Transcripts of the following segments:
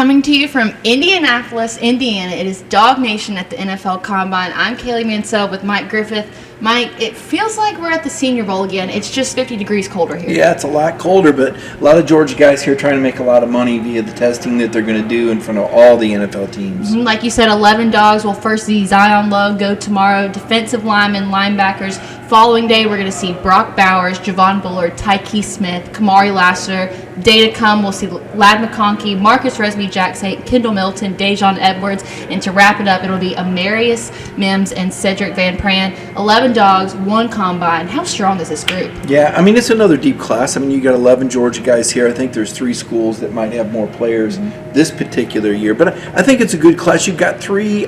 Coming to you from Indianapolis, Indiana, it is Dawg Nation at the NFL Combine. I'm Kaylee Mansell with Mike Griffith. Mike, it feels like we're at the Senior Bowl again. It's just 50 degrees colder here. Yeah, it's a lot colder, but a lot of Georgia guys here trying to make a lot of money via the testing that they're going to do in front of all the NFL teams. Like you said, 11 Dogs will first see Zion Logue go tomorrow. Defensive linemen, linebackers. Following day, we're going to see Brock Bowers, Javon Bullard, Tyke Smith, Kamari Lassiter. Day to come, we'll see Ladd McConkey, Marcus Resby-Jackson, Kendall Milton, Dejon Edwards, and to wrap it up, it'll be Amarius Mims and Cedric Van Pran. 11 Dogs, 1 Combine. How strong is this group? Yeah, I mean, it's another deep class. I mean, you got 11 Georgia guys here. I think there's 3 schools that might have more players this particular year. But I think it's a good class. You've got 3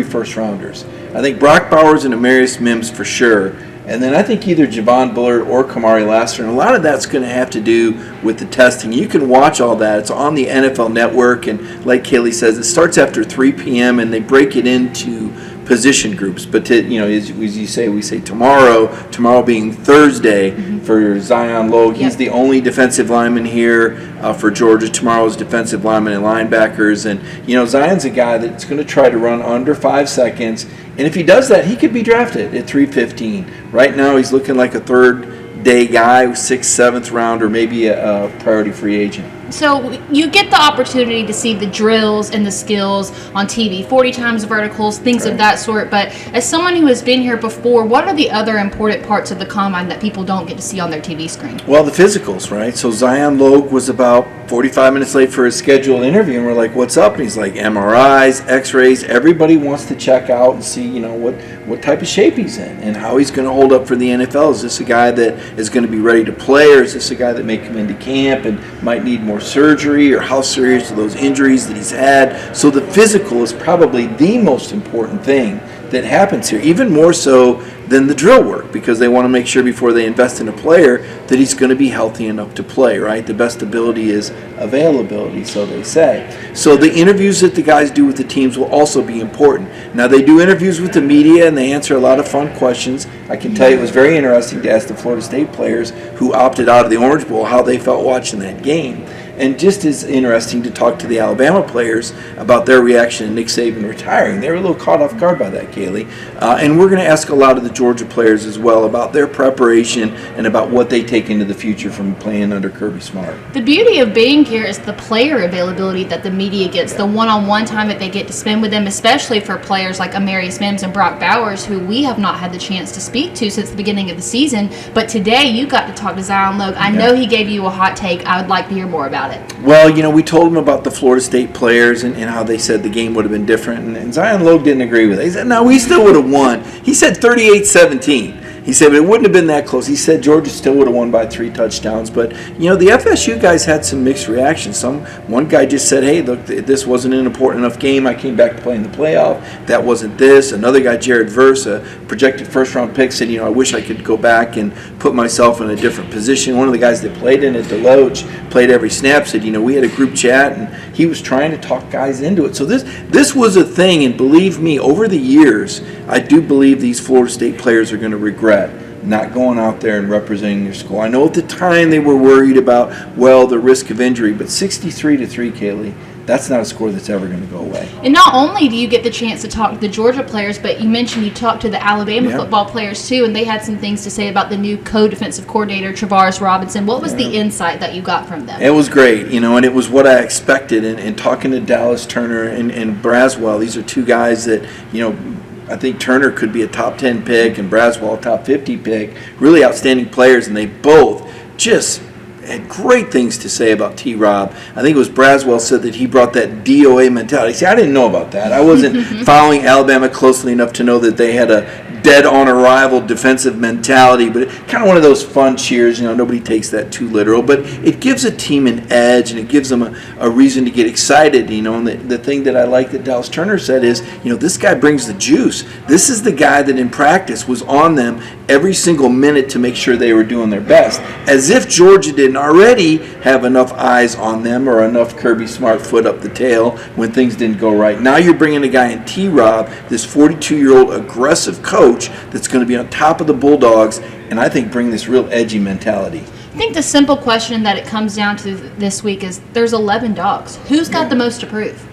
first-rounders. I think Brock Bowers and Amarius Mims for sure. And then I think either Javon Bullard or Kamari Lassiter. And a lot of that's going to have to do with the testing. You can watch all that. It's on the NFL Network. And like Kaylee says, it starts after 3 p.m. and they break it into position groups. But, as you say, we say tomorrow being Thursday for Zion Logue. He's the only defensive lineman here for Georgia. Tomorrow's defensive linemen and linebackers. And, Zion's a guy that's going to try to run under 5 seconds. And if he does that, he could be drafted at 315. Right now, he's looking like a third-day guy, 6th, 7th round, or maybe a priority free agent. So you get the opportunity to see the drills and the skills on TV, 40 times verticals, things of that sort. But as someone who has been here before, what are the other important parts of the Combine that people don't get to see on their TV screen? Well, the physicals, right? So Zion Logue was about 45 minutes late for his scheduled interview, and we're like, what's up? And he's like, MRIs, X-rays. Everybody wants to check out and see, what type of shape he's in and how he's going to hold up for the NFL. Is this a guy that is going to be ready to play, or is this a guy that may come into camp and might need more surgery, or how serious are those injuries that he's had? So the physical is probably the most important thing that happens here, even more so than the drill work, because they want to make sure before they invest in a player that he's going to be healthy enough to play, right? The best ability is availability, so they say. So the interviews that the guys do with the teams will also be important. Now, they do interviews with the media, and they answer a lot of fun questions. I can tell you it was very interesting to ask the Florida State players who opted out of the Orange Bowl how they felt watching that game. And just as interesting to talk to the Alabama players about their reaction to Nick Saban retiring. They were a little caught off guard by that, Kaylee. And we're going to ask a lot of the Georgia players as well about their preparation and about what they take into the future from playing under Kirby Smart. The beauty of being here is the player availability that the media gets, the one-on-one time that they get to spend with them, especially for players like Amarius Mims and Brock Bowers, who we have not had the chance to speak to since the beginning of the season. But today you got to talk to Zion Logue. I know he gave you a hot take. I would like to hear more about it. Well, we told him about the Florida State players and how they said the game would have been different. And Zion Logue didn't agree with it. He said, no, we still would have won. He said 38-17. He said, but it wouldn't have been that close. He said Georgia still would have won by 3 touchdowns. But, the FSU guys had some mixed reactions. One guy just said, hey, look, this wasn't an important enough game. I came back to play in the playoff. That wasn't this. Another guy, Jared Verse, a projected first-round pick, said, I wish I could go back and put myself in a different position. One of the guys that played in it, Deloach, played every snap, said, we had a group chat, and he was trying to talk guys into it. So this was a thing, and believe me, over the years, I do believe these Florida State players are going to regret not going out there and representing their school. I know at the time they were worried about, the risk of injury, but 63-3, Kaylee, that's not a score that's ever going to go away. And not only do you get the chance to talk to the Georgia players, but you mentioned you talked to the Alabama football players too, and they had some things to say about the new co-defensive coordinator, Travaris Robinson. What was the insight that you got from them? It was great, and it was what I expected. And talking to Dallas Turner and Braswell, these are 2 guys that, I think Turner could be a top 10 pick and Braswell a top 50 pick. Really outstanding players, and they both just had great things to say about T-Rob. I think it was Braswell said that he brought that DOA mentality. See, I didn't know about that. I wasn't following Alabama closely enough to know that they had a dead-on-arrival defensive mentality, but kind of one of those fun cheers. Nobody takes that too literal, but it gives a team an edge, and it gives them a reason to get excited. And the thing that I like that Dallas Turner said is, this guy brings the juice. This is the guy that in practice was on them every single minute to make sure they were doing their best, as if Georgia didn't already have enough eyes on them or enough Kirby Smart foot up the tail when things didn't go right. Now you're bringing a guy in T-Rob, this 42-year-old aggressive coach that's going to be on top of the Bulldogs, and I think bring this real edgy mentality. I think the simple question that it comes down to this week is there's 11 dogs. Who's got the most to prove?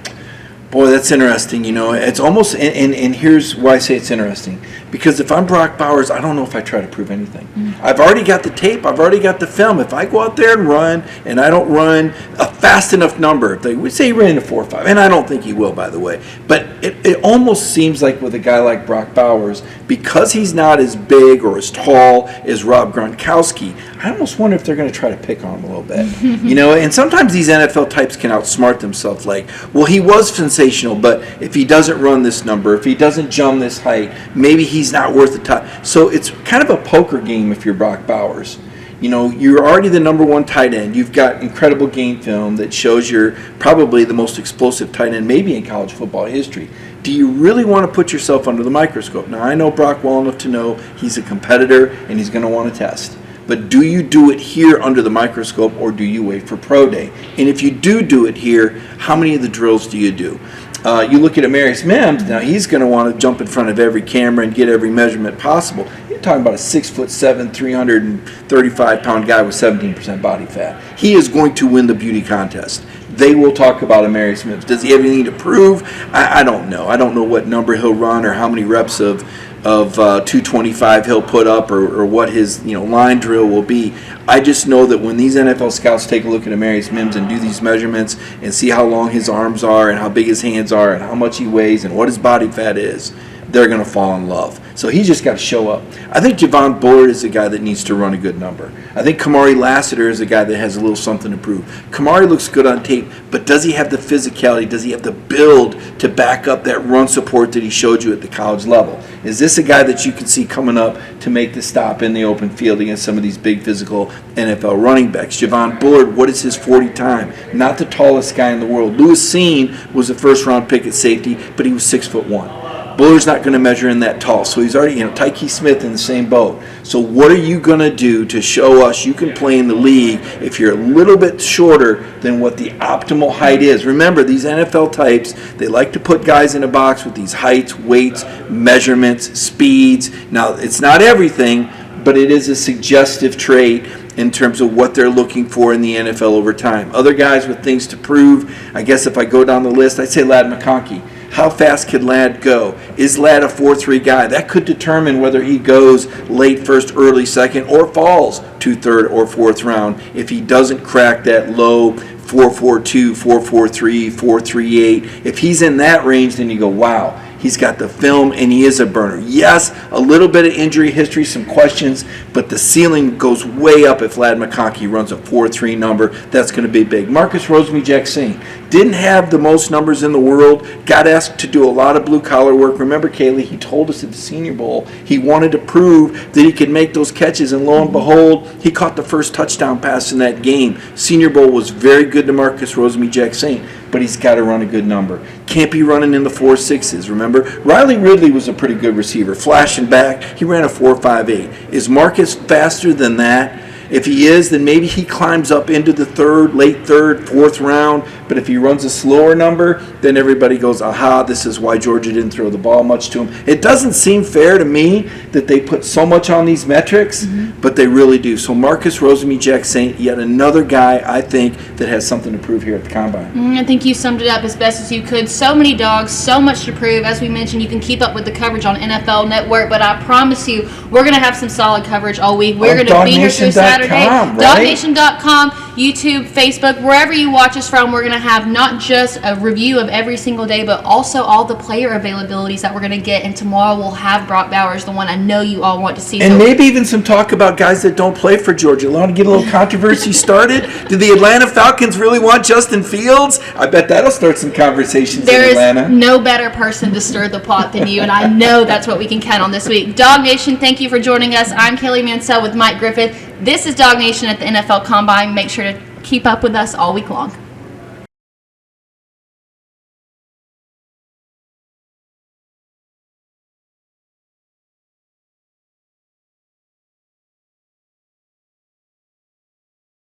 Boy, that's interesting. It's almost, and here's why I say it's interesting. Because if I'm Brock Bowers, I don't know if I try to prove anything. I've already got the tape. I've already got the film. If I go out there and run, and I don't run a fast enough number, if they would say he ran a 4.5, and I don't think he will, by the way. But it almost seems like with a guy like Brock Bowers, because he's not as big or as tall as Rob Gronkowski, I almost wonder if they're going to try to pick on him a little bit. And sometimes these NFL types can outsmart themselves. Like, well, he was sensational, but if he doesn't run this number, if he doesn't jump this height, maybe he's not worth the time. So it's kind of a poker game if you're Brock Bowers. You're already the number one tight end. You've got incredible game film that shows you're probably the most explosive tight end maybe in college football history. Do you really want to put yourself under the microscope? Now, I know Brock well enough to know he's a competitor and he's going to want to test. But do you do it here under the microscope, or do you wait for pro day? And if you do it here, how many of the drills do you do? You look at Amarius Mims, now he's going to want to jump in front of every camera and get every measurement possible. You're talking about a 6'7", 335-pound guy with 17% body fat. He is going to win the beauty contest. They will talk about Amarius Mims. Does he have anything to prove? I don't know. I don't know what number he'll run or how many reps of 225 he'll put up or what his line drill will be. I just know that when these NFL scouts take a look at Amarius Mims and do these measurements and see how long his arms are and how big his hands are and how much he weighs and what his body fat is, they're going to fall in love. So he's just got to show up. I think Javon Bullard is a guy that needs to run a good number. I think Kamari Lassiter is a guy that has a little something to prove. Kamari looks good on tape, but does he have the physicality? Does he have the build to back up that run support that he showed you at the college level? Is this a guy that you can see coming up to make the stop in the open field against some of these big physical NFL running backs? Javon Bullard, what is his 40 time? Not the tallest guy in the world. Lewis Cine was a first-round pick at safety, but he was 6'1". Bullard's not going to measure in that tall, so he's already, Tyke Smith in the same boat. So what are you going to do to show us you can play in the league if you're a little bit shorter than what the optimal height is? Remember, these NFL types, they like to put guys in a box with these heights, weights, measurements, speeds. Now, it's not everything, but it is a suggestive trait in terms of what they're looking for in the NFL over time. Other guys with things to prove, I guess if I go down the list, I'd say Ladd McConkey. How fast can Ladd go? Is Ladd a 4.3 guy? That could determine whether he goes late first, early second, or falls to third or fourth round if he doesn't crack that low 4.42, 4.43, 4.38. If he's in that range, then you go, wow, he's got the film and he is a burner. Yes, a little bit of injury history, some questions, but the ceiling goes way up if Ladd McConkey runs a 4.3 number. That's going to be big. Marcus Rosemy-Jacksaint didn't have the most numbers in the world, got asked to do a lot of blue-collar work. Remember, Kaylee, he told us at the Senior Bowl he wanted to prove that he could make those catches, and lo and behold, he caught the first touchdown pass in that game. Senior Bowl was very good to Marcus Rosemy-Jacksaint, but he's got to run a good number. Can't be running in the 4.6s, remember? Riley Ridley was a pretty good receiver. Flashing back, he ran a 4.58. Is Marcus faster than that? If he is, then maybe he climbs up into the third, late third, fourth round. But if he runs a slower number, then everybody goes, aha, this is why Georgia didn't throw the ball much to him. It doesn't seem fair to me that they put so much on these metrics, but they really do. So Marcus Rosemy-Jacksaint, yet another guy, I think, that has something to prove here at the Combine. I think you summed it up as best as you could. So many dogs, so much to prove. As we mentioned, you can keep up with the coverage on NFL Network, but I promise you, we're going to have some solid coverage all week. We're going to be here through Saturday. Right? DawgNation.com, YouTube, Facebook, wherever you watch us from, we're going to have not just a review of every single day, but also all the player availabilities that we're going to get. And tomorrow we'll have Brock Bowers, the one I know you all want to see. And maybe even some talk about guys that don't play for Georgia. Want to get a little controversy started? Do the Atlanta Falcons really want Justin Fields? I bet that'll start some conversations in Atlanta. There is no better person to stir the pot than you, and I know that's what we can count on this week. Dawg Nation, thank you for joining us. I'm Kaylee Mansell with Mike Griffith. This is Dawg Nation at the NFL Combine. Make sure to keep up with us all week long.